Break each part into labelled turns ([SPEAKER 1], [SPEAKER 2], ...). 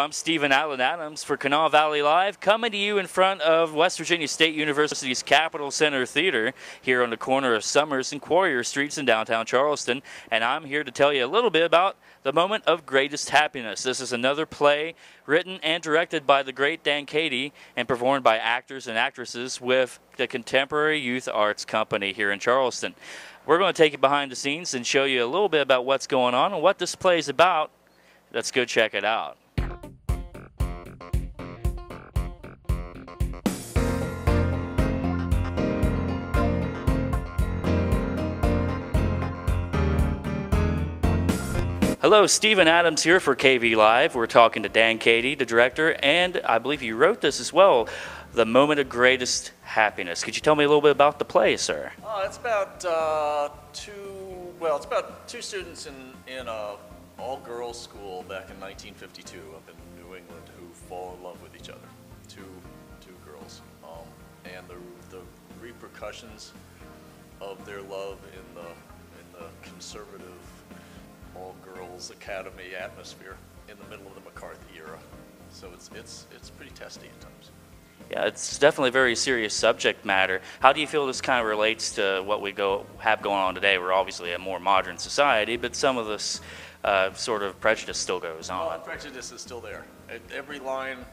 [SPEAKER 1] I'm Stephen Allen Adams for Kanawha Valley Live, coming to you in front of West Virginia State University's Capitol Center Theater here on the corner of Summers and Quarrier Streets in downtown Charleston. And I'm here to tell you a little bit about The Moment of Greatest Happiness. This is another play written and directed by the great Dan Kehde and performed by actors and actresses with the Contemporary Youth Arts Company here in Charleston. We're going to take you behind the scenes and show you a little bit about what's going on and what this play is about. Let's go check it out. Hello, Stephen Adams here for KV Live. We're talking to Dan Kehde, the director, and I believe you wrote this as well, The Moment of Greatest Happiness. Could you tell me a little bit about the play, sir?
[SPEAKER 2] It's about two students in a all-girls school back in 1952 up in New England who fall in love with each other. Two girls, and the repercussions of their love in the conservative all-girls academy atmosphere in the middle of the McCarthy era. So it's pretty testy at times.
[SPEAKER 1] Yeah, it's definitely a very serious subject matter. How do you feel this kind of relates to what we have going on today? We're obviously a more modern society, but some of this sort of prejudice still goes on.
[SPEAKER 2] Oh, prejudice is still there. Every line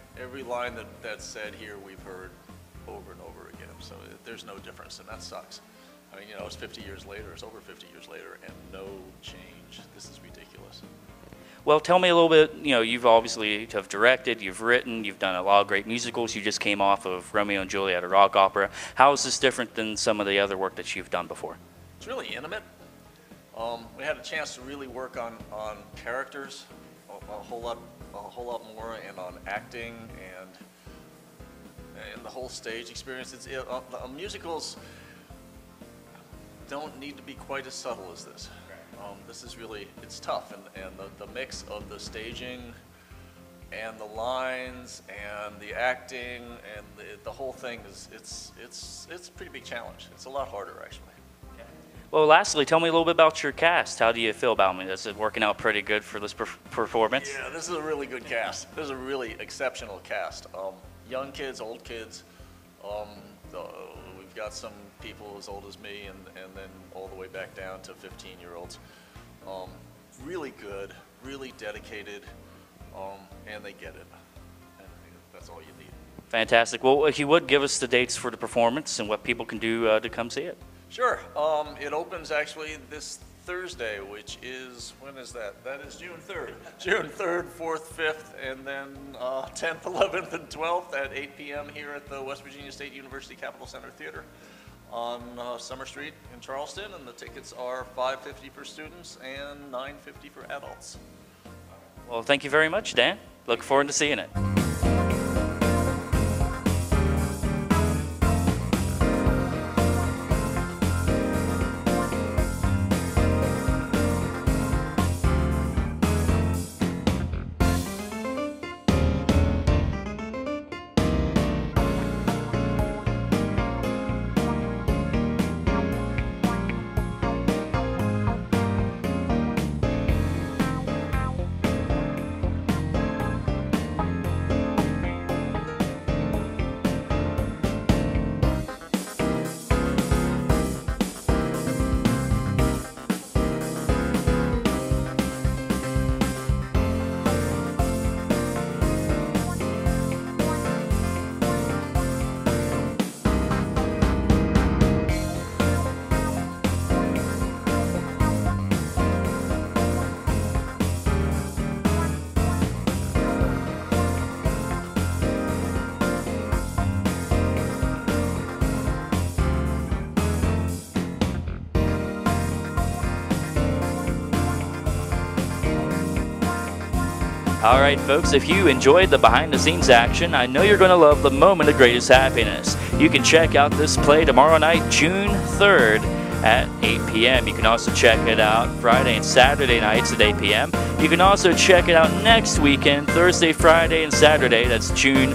[SPEAKER 2] that's said here we've heard over and over again. So there's no difference, and that sucks. I mean, you know, it's 50 years later, it's over 50 years later, and no change. This is ridiculous.
[SPEAKER 1] Well, tell me a little bit, you know, you've obviously have directed, you've written, you've done a lot of great musicals. You just came off of Romeo and Juliet, a rock opera. How is this different than some of the other work that you've done before?
[SPEAKER 2] It's really intimate. We had a chance to really work on characters a whole lot more, and on acting and the whole stage experience. Musicals don't need to be quite as subtle as this. This is really, it's tough, and the mix of the staging and the lines and the acting and the whole thing it's a pretty big challenge. It's a lot harder, actually.
[SPEAKER 1] Well, lastly, tell me a little bit about your cast. How do you feel about me? Is it working out pretty good for this performance?
[SPEAKER 2] Yeah, this is a really good cast. This is a really exceptional cast. Young kids, old kids. We've got some people as old as me, and then all the way back down to 15-year-olds. Really good, really dedicated, and they get it. And that's all you need.
[SPEAKER 1] Fantastic. Well, if you would give us the dates for the performance and what people can do to come see it.
[SPEAKER 2] Sure. It opens actually this Thursday, which is, when is that? That is June 3rd. June 3rd, 4th, 5th, and then 10th, 11th, and 12th at 8 p.m. here at the West Virginia State University Capitol Center Theater on Summer Street in Charleston, and the tickets are $5.50 for students and $9.50 for adults.
[SPEAKER 1] Well, thank you very much, Dan. Look forward to seeing it. All right, folks, if you enjoyed the behind-the-scenes action, I know you're going to love The Moment of Greatest Happiness. You can check out this play tomorrow night, June 3rd at 8 p.m. You can also check it out Friday and Saturday nights at 8 p.m. You can also check it out next weekend, Thursday, Friday, and Saturday. That's June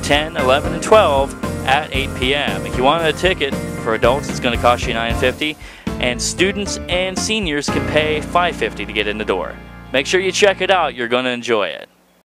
[SPEAKER 1] 10, 11, and 12 at 8 p.m. If you want a ticket for adults, it's going to cost you $9.50, and students and seniors can pay $5.50 to get in the door. Make sure you check it out. You're going to enjoy it.